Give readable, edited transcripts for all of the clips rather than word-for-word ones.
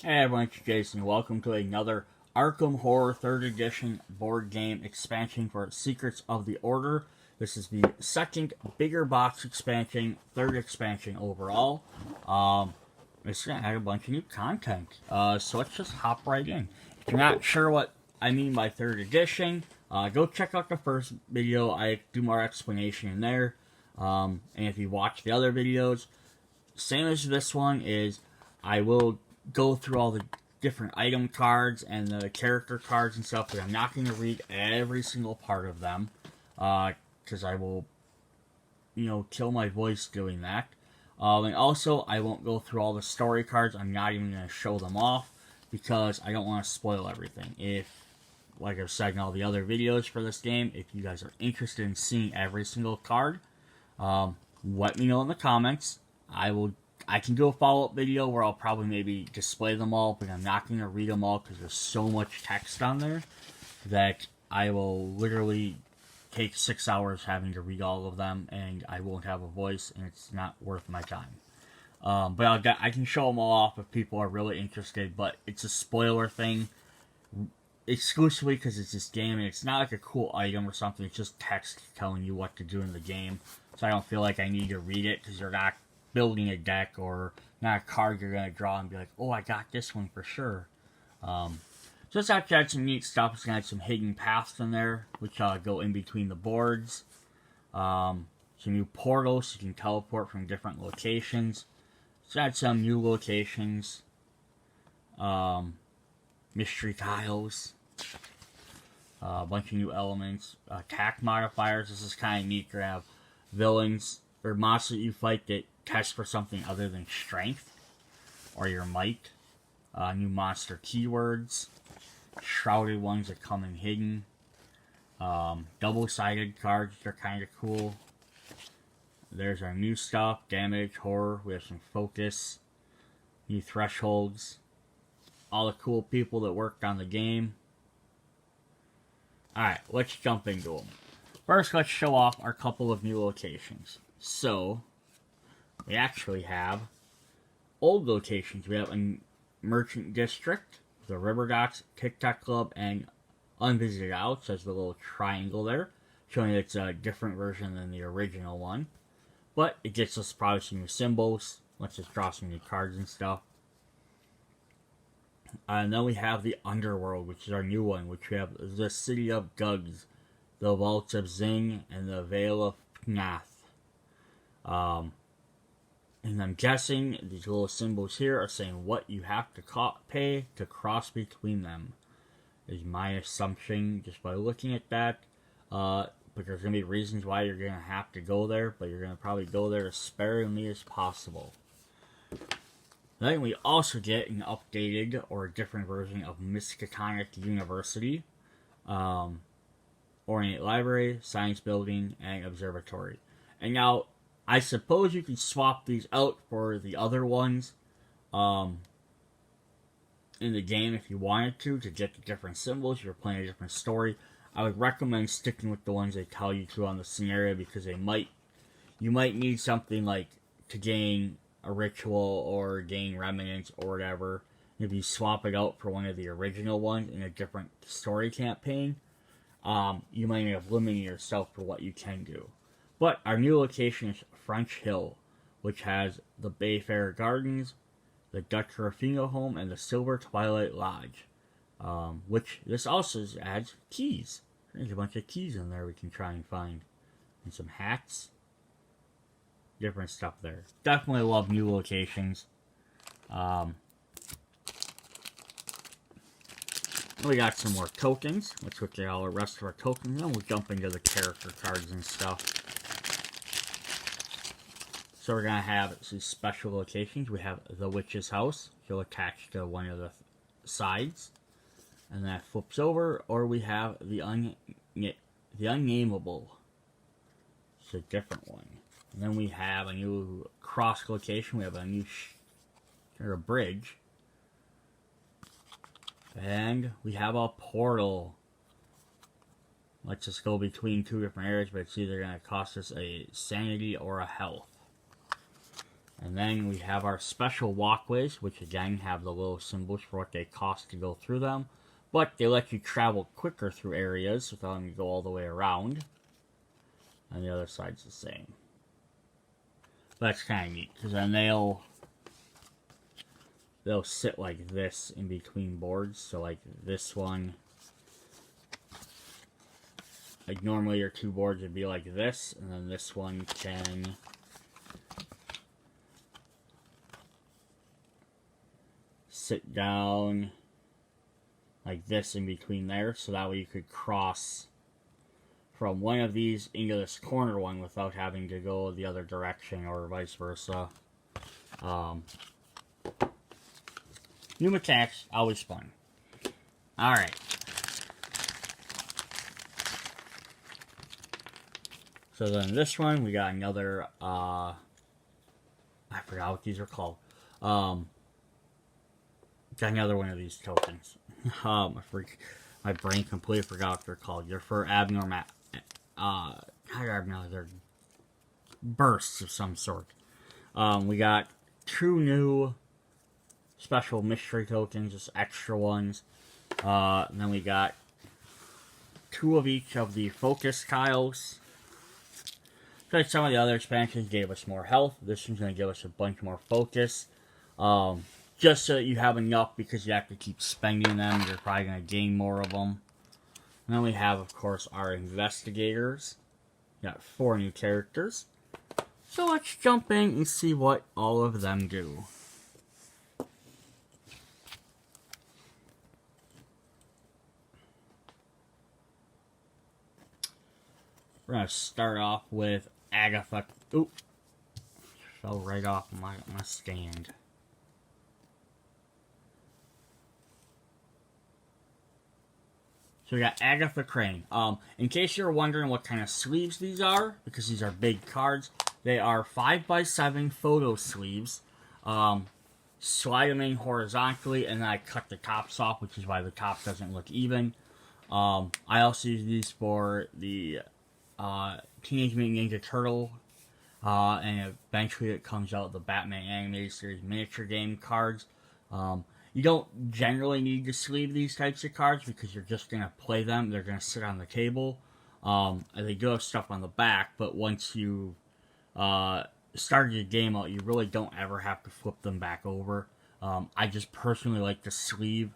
Hey everyone, it's Jason. Welcome to another Arkham Horror 3rd Edition board game expansion for Secrets of the Order. This is the second bigger box expansion, third expansion overall. It's going to add a bunch of new content. So let's just hop right in. If you're not sure what I mean by 3rd edition, go check out the first video. I do more explanation in there. And if you watch the other videos, same as this one is I will go through all the different item cards and the character cards and stuff, but I'm not going to read every single part of them because I will, kill my voice doing that. And also, I won't go through all the story cards. I'm not even going to show them off because I don't want to spoil everything. If, like I've said in all the other videos for this game, if you guys are interested in seeing every single card, let me know in the comments. I can do a follow-up video where I'll probably maybe display them all, but I'm not going to read them all because there's so much text on there that I will literally take 6 hours having to read all of them, and I won't have a voice, and it's not worth my time. But I can show them all off if people are really interested, but it's a spoiler thing exclusively because it's this game, and it's not like a cool item or something. It's just text telling you what to do in the game, so I don't feel like I need to read it because you're not building a deck or not a card you're going to draw and be like, oh, I got this one for sure. So it's actually had some neat stuff. It's going to have some hidden paths in there, which go in between the boards. Some new portals, so you can teleport from different locations. It's had some new locations. Mystery tiles. A bunch of new elements. Attack modifiers. This is kind of neat. You have villains or monsters that you fight that test for something other than strength or your might. New monster keywords. Shrouded ones that come in hidden. Double-sided cards that are kind of cool. There's our new stuff. Damage, horror. We have some focus. New thresholds. All the cool people that worked on the game. Alright, let's jump into them. First, let's show off our couple of new locations. So, we actually have old locations. We have a merchant district, the River Docks, Tic Tac Club, and Unvisited Outs. There's the little triangle there, showing it's a different version than the original one. But it gets us probably some new symbols. Let's just draw some new cards and stuff. And then we have the Underworld, which is our new one, which we have the City of Gugs, the Vaults of Zing, and the Vale of Pnath. And I'm guessing these little symbols here are saying what you have to pay to cross between them. Is my assumption just by looking at that. But there's going to be reasons why you're going to have to go there, but you're going to probably go there as sparingly as possible. Then we also get an updated or a different version of Miskatonic University, Ornate Library, Science Building, and Observatory. And now, I suppose you can swap these out for the other ones in the game if you wanted to get the different symbols. You're playing a different story. I would recommend sticking with the ones they tell you to on the scenario because you might need something like to gain a ritual or gain remnants or whatever. If you swap it out for one of the original ones in a different story campaign, you might end up limiting yourself for what you can do. But our new location is French Hill, which has the Bayfair Gardens, the Dutch Rafino Home, and the Silver Twilight Lodge. Which this also adds keys. There's a bunch of keys in there we can try and find. And some hats. Different stuff there. Definitely love new locations. We got some more tokens. Let's look at all the rest of our tokens. Then we'll jump into the character cards and stuff. So we're going to have these special locations. We have the Witch's House. She'll attach to one of the sides. And that flips over. Or we have the Unnameable. It's a different one. And then we have a new cross location. We have a new a bridge. And we have a portal. Let's just go between two different areas, but it's either going to cost us a sanity or a health. And then we have our special walkways, which again have the little symbols for what they cost to go through them. But they let you travel quicker through areas without having to go all the way around. And the other side's the same. That's kind of neat, because then they'll sit like this in between boards. So like this one, like normally your two boards would be like this, and then this one can sit down like this in between there, so that way you could cross from one of these into this corner one without having to go the other direction or vice versa. New mechanics, always fun. Alright. So then this one, we got another, I forgot what these are called. Got another one of these tokens. My brain completely forgot what they're called. They're for abnormal, they're bursts of some sort. We got 2 new special mystery tokens, just extra ones. And then we got 2 of each of the focus tiles. Like some of the other expansions gave us more health, this one's going to give us a bunch more focus. Just so that you have enough, because you have to keep spending them, you're probably going to gain more of them. And then we have, of course, our investigators. We got 4 new characters. So let's jump in and see what all of them do. We're going to start off with Agatha. Oop. Fell right off my stand. So we got Agatha Crane. In case you're wondering what kind of sleeves these are, because these are big cards, they are 5x7 photo sleeves. Slide them in horizontally, and then I cut the tops off, which is why the top doesn't look even. I also use these for the Teenage Mutant Ninja Turtle, and eventually it comes out the Batman Animated Series miniature game cards. You don't generally need to sleeve these types of cards because you're just going to play them. They're going to sit on the table. And they do have stuff on the back, but once you start your game out, you really don't ever have to flip them back over. I just personally like to sleeve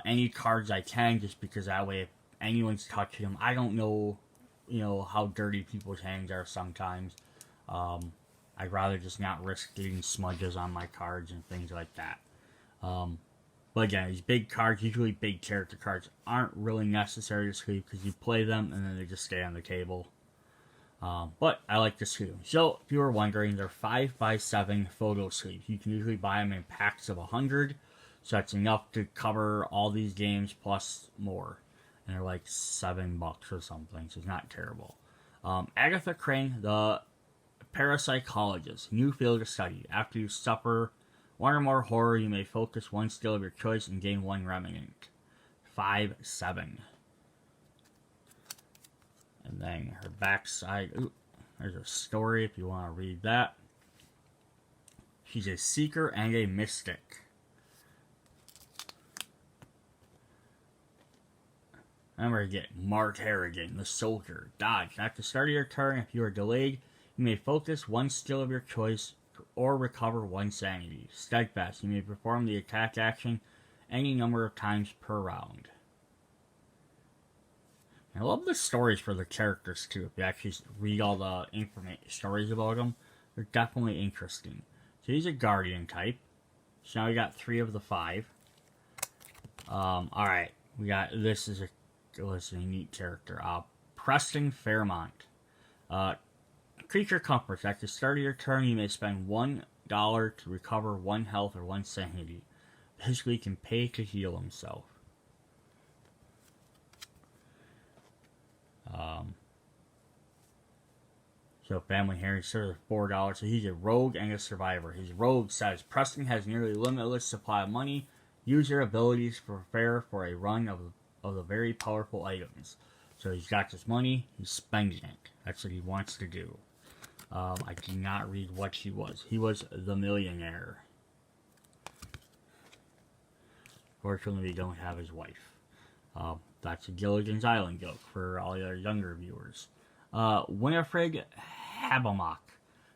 any cards I can, just because that way if anyone's touching them, I don't know, how dirty people's hands are sometimes. I'd rather just not risk getting smudges on my cards and things like that. But again, these big cards, usually big character cards, aren't really necessary to sleeve because you play them and then they just stay on the table. But I like to sleeve them. So, if you were wondering, they're 5x7 photo sleeves. You can usually buy them in packs of 100, so that's enough to cover all these games plus more. And they're like $7 or something, so it's not terrible. Agatha Crane, the parapsychologist, new field of study. After you suffer one or more horror, you may focus one skill of your choice and gain 1 remnant. 5/7. And then her backside. Ooh, there's a story if you want to read that. She's a seeker and a mystic. Remember to get Mark Harrigan, the soldier. Dodge. At the start of your turn, if you are delayed, you may focus one skill of your choice or recover 1 sanity. Steadfast. You may perform the attack action any number of times per round. I love the stories for the characters too. If you actually read all the stories about them, they're definitely interesting. So he's a guardian type. So now we got 3 of the 5. Alright. We got, this is a neat character. Preston Fairmont. Creature comforts. At the start of your turn, you may spend $1 to recover 1 health or 1 sanity. Basically, he can pay to heal himself. So family here, he's sort of $4. So he's a rogue and a survivor. His rogue says, Preston has nearly limitless supply of money. Use your abilities to prepare for a run of the very powerful items. So he's got this money, he's spending it. That's what he wants to do. I cannot read what he was. He was the millionaire. Fortunately, we don't have his wife. That's a Gilligan's Island joke for all your younger viewers. Winifred Habermock,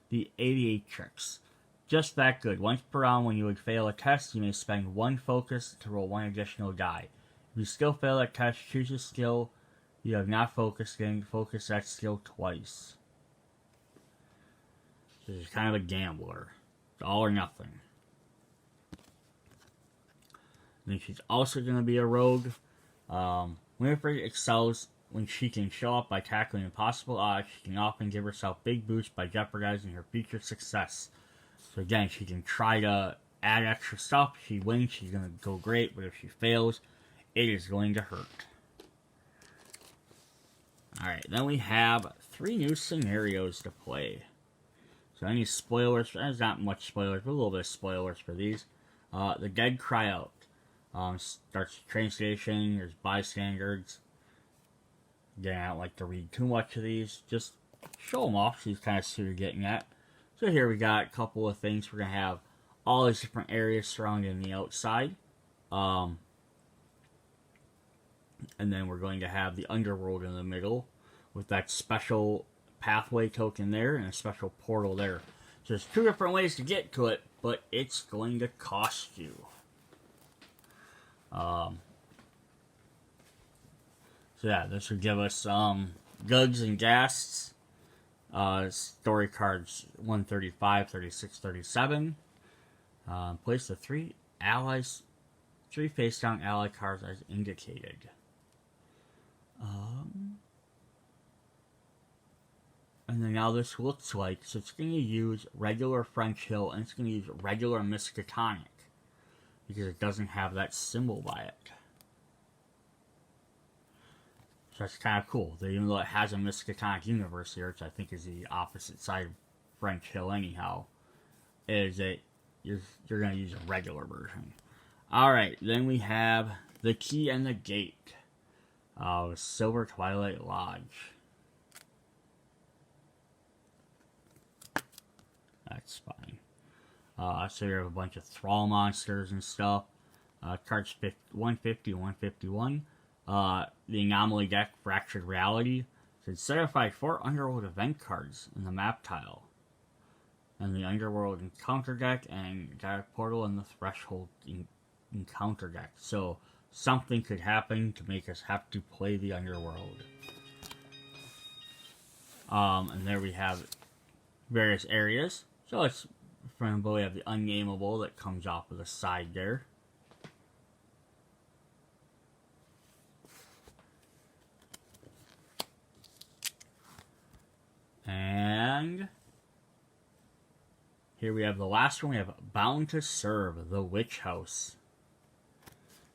the 88 tricks. Just that good. Once per round, when you would fail a test, you may spend 1 focus to roll 1 additional die. If you still fail that test, choose a skill you have not focused in. Focus that skill twice. So she's kind of a gambler. It's all or nothing. Then she's also going to be a rogue. Winifred excels when she can show up by tackling impossible odds. She can often give herself big boosts by jeopardizing her future success. So again, she can try to add extra stuff. If she wins, she's going to go great. But if she fails, it is going to hurt. Alright, then we have 3 new scenarios to play. So any spoilers? There's not much spoilers, but a little bit of spoilers for these. The Dead Cry Out. Starts the train station. There's bystanders. Again, I don't like to read too much of these. Just show them off so you kind of see what you're getting at. So here we got a couple of things. We're going to have all these different areas surrounding the outside. And then we're going to have the underworld in the middle with that special pathway token there and a special portal there. So there's 2 different ways to get to it, but it's going to cost you. So yeah, this would give us goods and gas. Story cards 135, 36, 37. Place the 3 allies, 3 face down ally cards as indicated. And then now this looks like, so it's going to use regular French Hill and it's going to use regular Miskatonic because it doesn't have that symbol by it. So that's kind of cool. That even though it has a Miskatonic universe here, which I think is the opposite side of French Hill anyhow, is that you're going to use a regular version. Alright, then we have the Key and the Gate. Silver Twilight Lodge. That's fine. So you have a bunch of thrall monsters and stuff. Cards 150, 151. The Anomaly deck, Fractured Reality. So it's certified 4 Underworld event cards in the map tile. And the Underworld Encounter deck, and got a Portal in the Threshold Encounter deck. So something could happen to make us have to play the Underworld. And there we have various areas. So it's from below we have the Unnameable that comes off of the side there. And here we have the last one. We have Bound to Serve, the Witch House.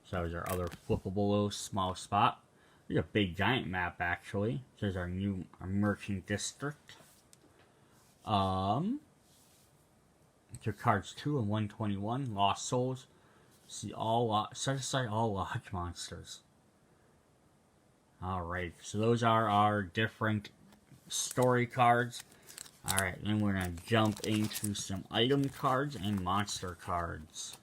So there's our other flippable little small spot. There's a big giant map actually. So there's our new merchant district. Your cards 2 and 121, Lost Souls. See set aside all lodge monsters. Alright, so those are our different story cards. Alright, then we're going to jump into some item cards and monster cards.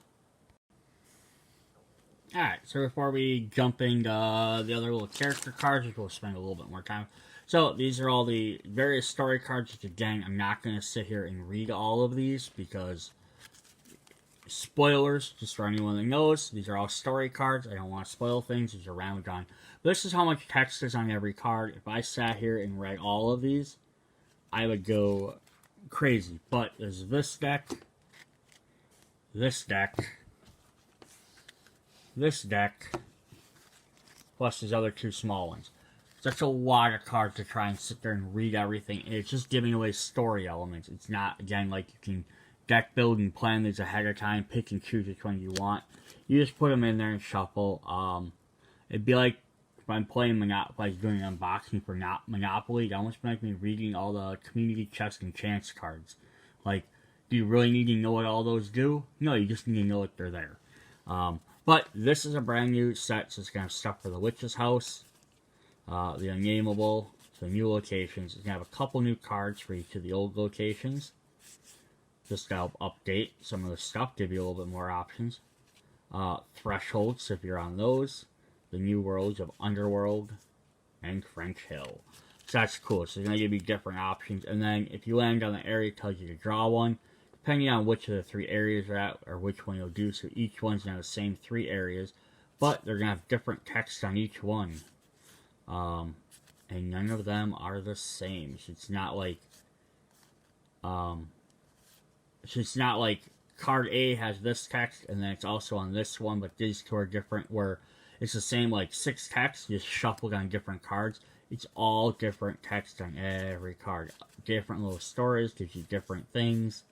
Alright, so before we jump into the other little character cards, which we'll spend a little bit more time. So, these are all the various story cards, which again, I'm not going to sit here and read all of these, because spoilers, just for anyone that knows, these are all story cards. I don't want to spoil things, these are round on. This is how much text is on every card. If I sat here and read all of these, I would go crazy. But there's this deck, plus these other 2 small ones. That's a lot of cards to try and sit there and read everything. And it's just giving away story elements. It's not, again, like you can deck build and plan these ahead of time, pick and choose which one you want. You just put them in there and shuffle. It'd be like if I'm playing Monopoly, doing an unboxing for Monopoly, it almost makes me reading all the community chest and chance cards. Like, do you really need to know what all those do? No, you just need to know that they're there. But this is a brand new set, so it's going to have stuff for the Witch's House. The Unnameable, to the new locations. It's going to have a couple new cards for each of the old locations. Just to help update some of the stuff, give you a little bit more options. Thresholds, if you're on those. The new worlds of Underworld and French Hill. So that's cool. So it's going to give you different options. And then if you land on the area, it tells you to draw one. Depending on which of the 3 areas you're at, or which one you'll do. So each one's going to have the same 3 areas. But they're going to have different text on each one. And none of them are the same. So it's not like... it's not like card A has this text, and then it's also on this one, but these 2 are different, where it's the same, like, 6 texts, just shuffled on different cards. It's all different text on every card. Different little stories, gives you different things.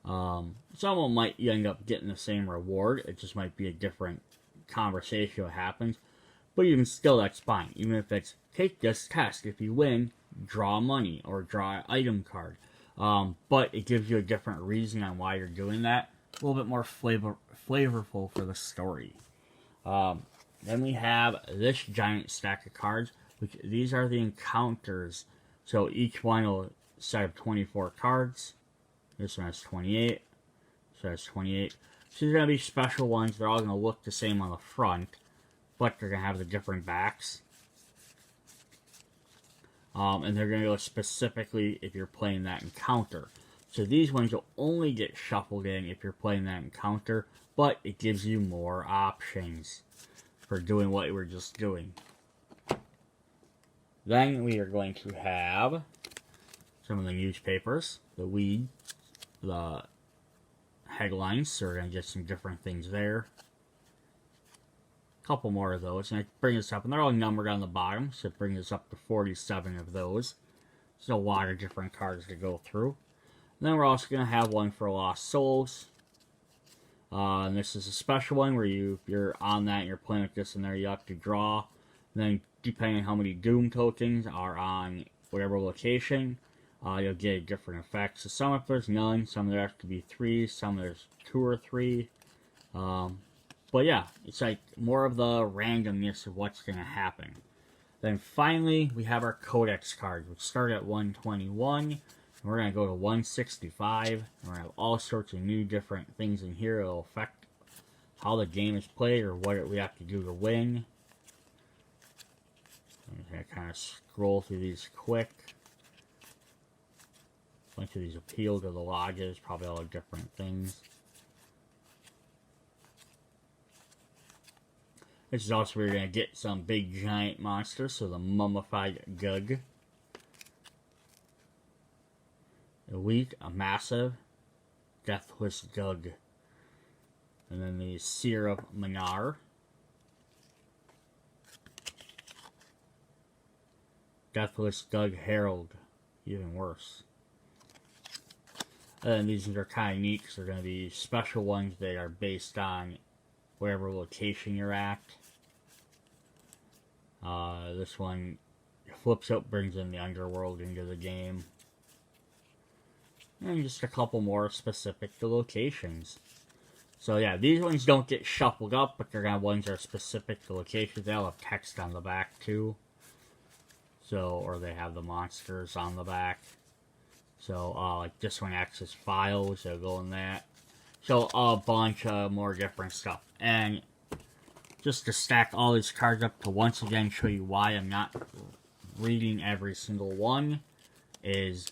Some of them might you end up getting the same reward. It just might be a different conversation what happens. But even still, that's fine. Even if it's, take this test. If you win, draw money, or draw an item card. But it gives you a different reason on why you're doing that. A little bit more flavorful for the story. Then we have this giant stack of cards, which these are the encounters. So each one will set up 24 cards. This one has 28. So that's 28. So these are going to be special ones. They're all going to look the same on the front, but they're going to have the different backs. And they're going to go specifically if you're playing that encounter. So these ones will only get shuffled in if you're playing that encounter, but it gives you more options for doing what you were just doing. Then we are going to have some of the newspapers, the headlines, so we're going to get some different things there. A couple more of those, and I bring this up, and they're all numbered on the bottom, so it brings us up to 47 of those. There's a lot of different cards to go through. And then we're also going to have one for Lost Souls. And this is a special one where if you're on that and you're playing with this in there, you have to draw. And then depending on how many Doom tokens are on whatever location, you'll get different effects. So some if there's none, some there have to be 3, some there's 2 or 3. But yeah, it's like more of the randomness of what's going to happen. Then finally, we have our Codex cards, which start at 121. And we're going to go to 165. And we're going to have all sorts of new different things in here that will affect how the game is played or what we have to do to win. I'm going to kind of scroll through these quick. A bunch of these appeal to the lodges, probably all the different things. This is also where you're going to get some big giant monsters, so the mummified Gug. A weak, a massive, deathless Gug. And then the Seer of Manar. Deathless Gug Herald. Even worse. And these are kind of neat because they're going to be special ones that are based on whatever location you're at. This one flips up, brings in the underworld into the game. And just a couple more specific to locations. So yeah, these ones don't get shuffled up, but they're ones that are specific to locations. They'll have text on the back too. So, or they have the monsters on the back. So, like this one acts as files, so go in that. So, a bunch of more different stuff. And just to stack all these cards up to once again show you why I'm not reading every single one is,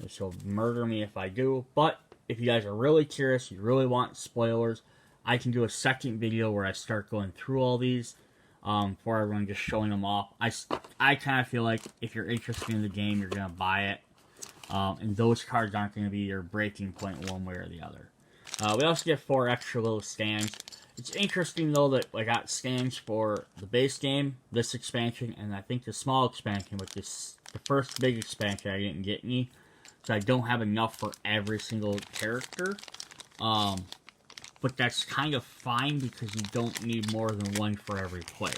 so murder me if I do, but if you guys are really curious, you really want spoilers, I can do a second video where I start going through all these for everyone, just showing them off. I kind of feel like if you're interested in the game, you're going to buy it, and those cards aren't going to be your breaking point one way or the other. We also get 4 extra little stands. It's interesting, though, that I got stands for the base game, this expansion, and I think the small expansion, which is the first big expansion. I didn't get any, so I don't have enough for every single character. But that's kind of fine because you don't need more than one for every player.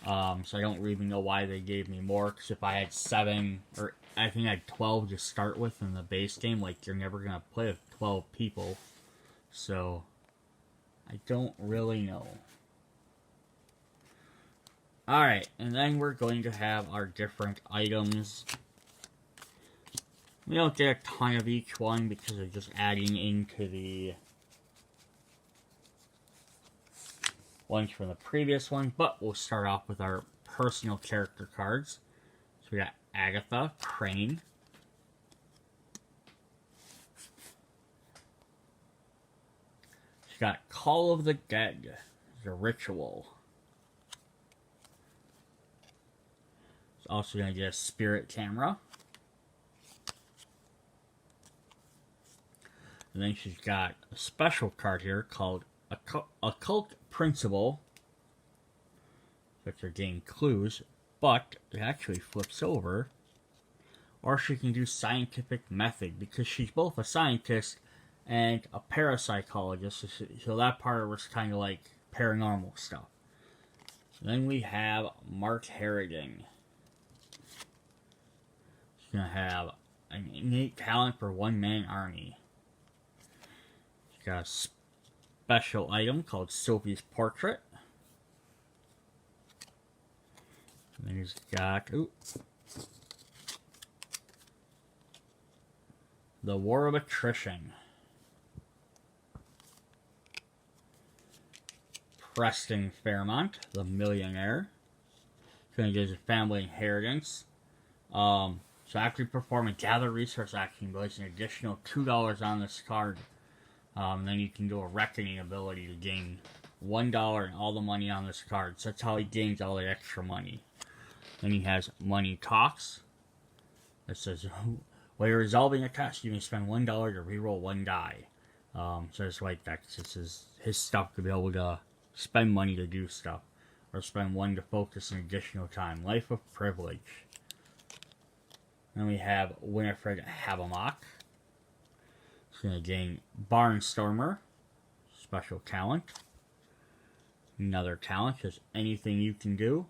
So I don't really know why they gave me more, because if I had 7, or I think I had 12 to start with in the base game, like, you're never going to play with 12 people. So I don't really know. Alright, and then we're going to have our different items. We don't get a ton of each one because they're just adding into the ones from the previous one, but we'll start off with our personal character cards. So we got Agatha Crane. She's got Call of the Dead, the ritual. She's also going to get a spirit camera. And then she's got a special card here called Occult Principle. Which are getting clues, but it actually flips over. Or she can do Scientific Method, because she's both a scientist and a parapsychologist, so that part was kind of like paranormal stuff. Then we have Mark Harrigan. She's going to have an innate talent for one-man army. She's got a special item called Sophie's Portrait. And then he's got the War of Attrition. Preston Fairmont, the millionaire. He's going to get his family inheritance. So after you perform a gather resource action, you place an additional $2 on this card. Then you can do a reckoning ability to gain $1 and all the money on this card. So that's how he gains all the extra money. Then he has Money Talks. It says, while you're resolving a test, you may spend $1 to reroll one die. So it's like that. This is his stuff to be able to spend money to do stuff. Or spend one to focus an additional time. Life of Privilege. Then we have Winifred Havemock. She's going to gain Barnstormer. Special talent. Another talent, just anything you can do.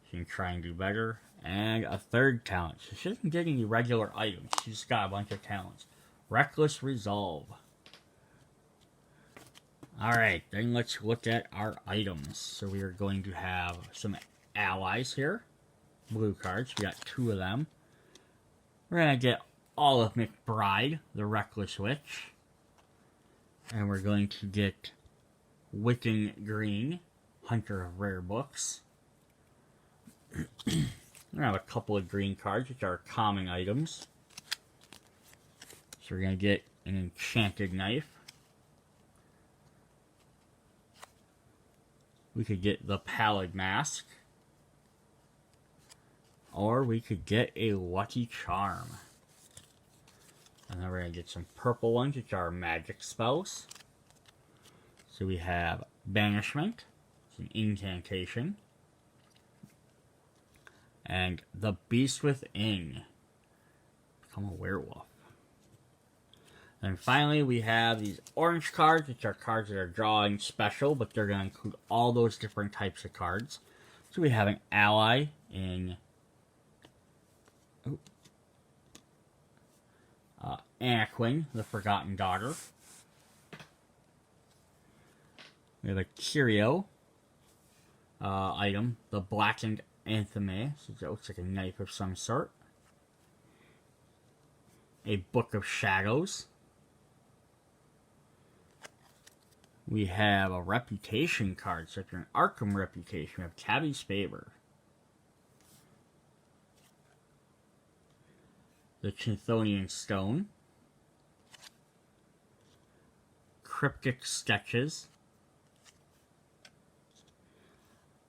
She can try and do better. And a third talent. So she doesn't get any regular items. She's got a bunch of talents. Reckless Resolve. Alright, then let's look at our items. So we are going to have some allies here. Blue cards. We got 2 of them. We're going to get Olive McBride, the Reckless Witch. And we're going to get Wiccan Green, Hunter of Rare Books. We're going to have a couple of green cards, which are common items. So we're going to get an Enchanted Knife. We could get the Pallid Mask. Or we could get a Lucky Charm. And then we're going to get some purple ones, which are magic spells. So we have Banishment. It's an incantation. And the Beast Within. Become a werewolf. And finally, we have these orange cards, which are cards that are drawing special, but they're going to include all those different types of cards. So we have an ally in Anna Quinn, the Forgotten Daughter. We have a curio item, the Blackened Antheme, so it looks like a knife of some sort. A Book of Shadows. We have a Reputation card, so if you're an Arkham Reputation, we have Tabby's Favor. The Chthonian Stone. Cryptic Sketches.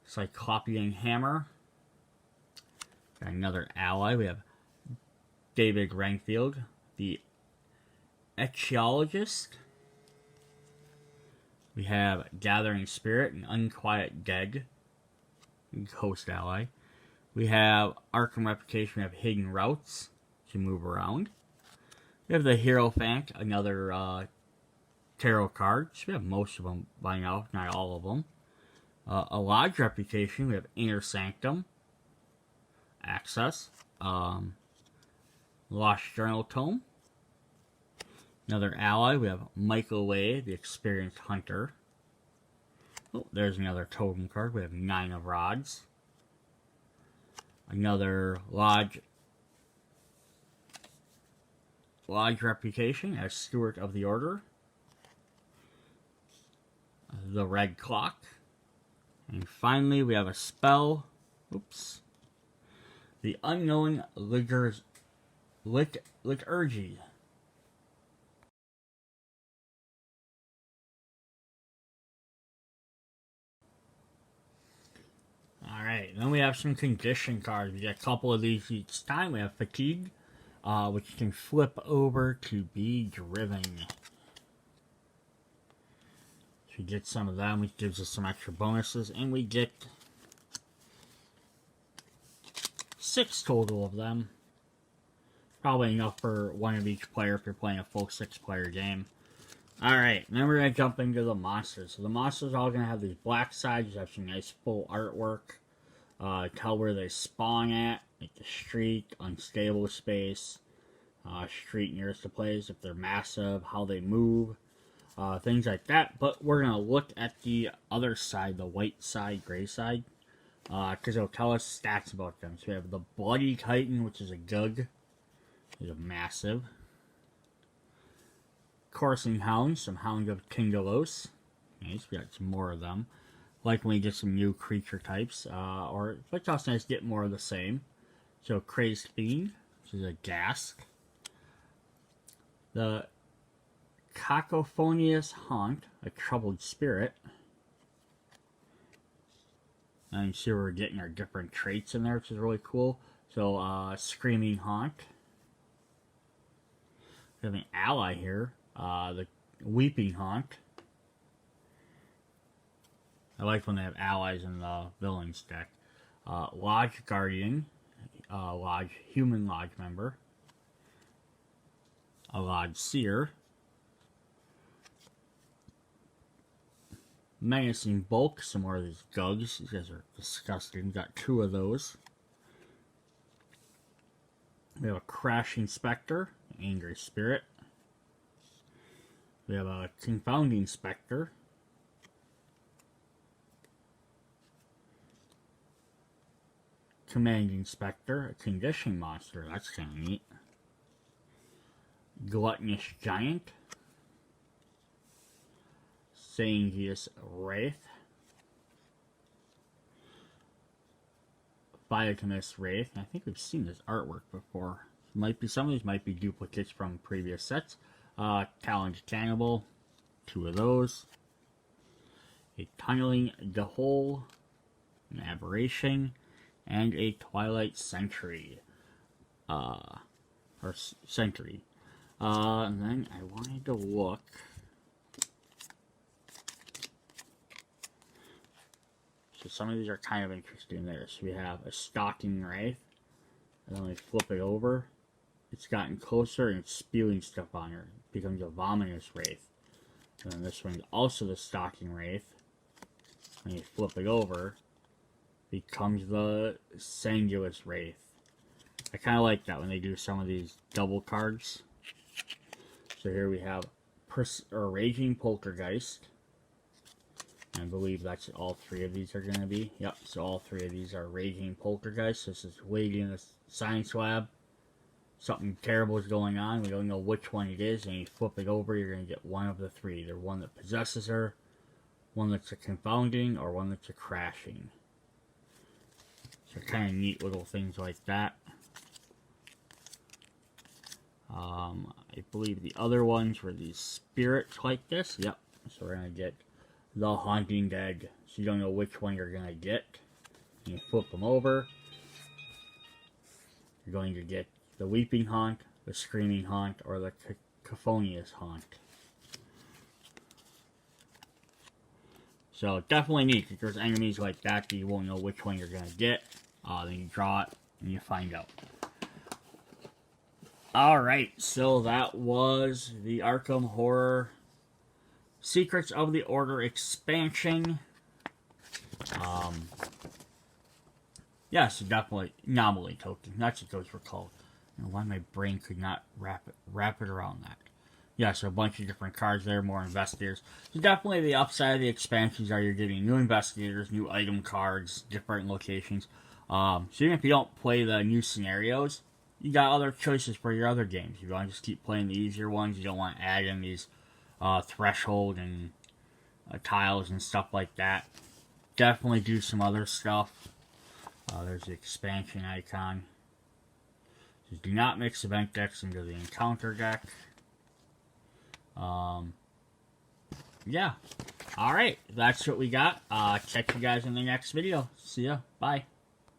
Cyclopean Hammer. Got another ally. We have David Renfield, the Etchologist. We have Gathering Spirit and Unquiet Dead, Ghost ally. We have Arkham Reputation. We have Hidden Routes to move around. We have the Hierophant, another tarot card. So we have most of them by now, not all of them. A Lodge Reputation. We have Inner Sanctum. Access. Lost Journal Tome. Another ally, we have Michael Way, the Experienced Hunter. Oh, there's another totem card. We have 9 of Rods. Another Lodge reputation as Steward of the Order. The Red Clock. And finally, we have a spell. Oops. The Unknown Liturgy. Alright, then we have some condition cards. We get a couple of these each time. We have Fatigue, which can flip over to be Driven. So we get some of them, which gives us some extra bonuses, and we get 6 total of them. Probably enough for one of each player if you're playing a full 6-player game. Alright, then we're going to jump into the monsters. So the monsters are all going to have these black sides, which have some nice full artwork. Tell where they spawn at, like the street, unstable space, street nearest to place, if they're massive, how they move, things like that. But we're going to look at the other side, the white side, gray side, because it'll tell us stats about them. So we have the Bloody Titan, which is a Gug. He's a massive. Coursing Hound, some Hound of Kingalos. Nice, we got some more of them. Like when we get some new creature types, or it's also nice to get more of the same. So Crazed Fiend, which is a Ghast. The Cacophonious Haunt, a Troubled Spirit. And you see we're getting our different traits in there, which is really cool. So Screaming Haunt. We have an ally here. The Weeping Haunt. I like when they have allies in the villains deck. Lodge Guardian. Human Lodge member. A Lodge Seer. Menacing Bulk. Some more of these Gugs. These guys are disgusting. Got 2 of those. We have a Crashing Spectre. Angry Spirit. We have a Confounding Spectre. Commanding Spectre, a condition monster. That's kind of neat. Gluttonous Giant. Sangius Wraith. Phytomus Wraith. I think we've seen this artwork before. Might be some of these might be duplicates from previous sets. Taloned Cannibal, 2 of those. A Tunneling Gahole, an Aberration, and a Twilight Sentry. Sentry. And then I wanted to look. So some of these are kind of interesting there. So we have a Stalking Wraith. And then we flip it over. It's gotten closer and it's spewing stuff on her. It becomes a Vomitous Wraith. And then this one's also the Stalking Wraith. When you flip it over, becomes the Sanguous Wraith. I kind of like that when they do some of these double cards. So here we have Raging Poltergeist. I believe that's all 3 of these are going to be. Yep, so all 3 of these are Raging Poltergeist. This is waiting in the science lab. Something terrible is going on. We don't know which one it is. And you flip it over, you're going to get one of the 3. Either one that possesses her, one that's a confounding, or one that's a crashing. So kind of neat little things like that. I believe the other ones were these spirits like this. Yep. So we're going to get the Haunting Dead. So you don't know which one you're going to get. And you flip them over. You're going to get the Weeping Haunt, the Screaming Haunt, or the Cacophonious Haunt. So definitely neat. If there's enemies like that you won't know which one you're going to get. Then you draw it and you find out. Alright, so that was the Arkham Horror Secrets of the Order expansion. Yes, definitely anomaly token. That's what those were called. I don't know why my brain could not wrap it around that. Yeah, so a bunch of different cards there, more investigators. So definitely the upside of the expansions are you're getting new investigators, new item cards, different locations. So even if you don't play the new scenarios, you got other choices for your other games. You want to just keep playing the easier ones. You don't want to add in these threshold and tiles and stuff like that. Definitely do some other stuff. There's the expansion icon. Just do not mix event decks into the encounter deck. Yeah. Alright, that's what we got. Catch you guys in the next video. See ya. Bye.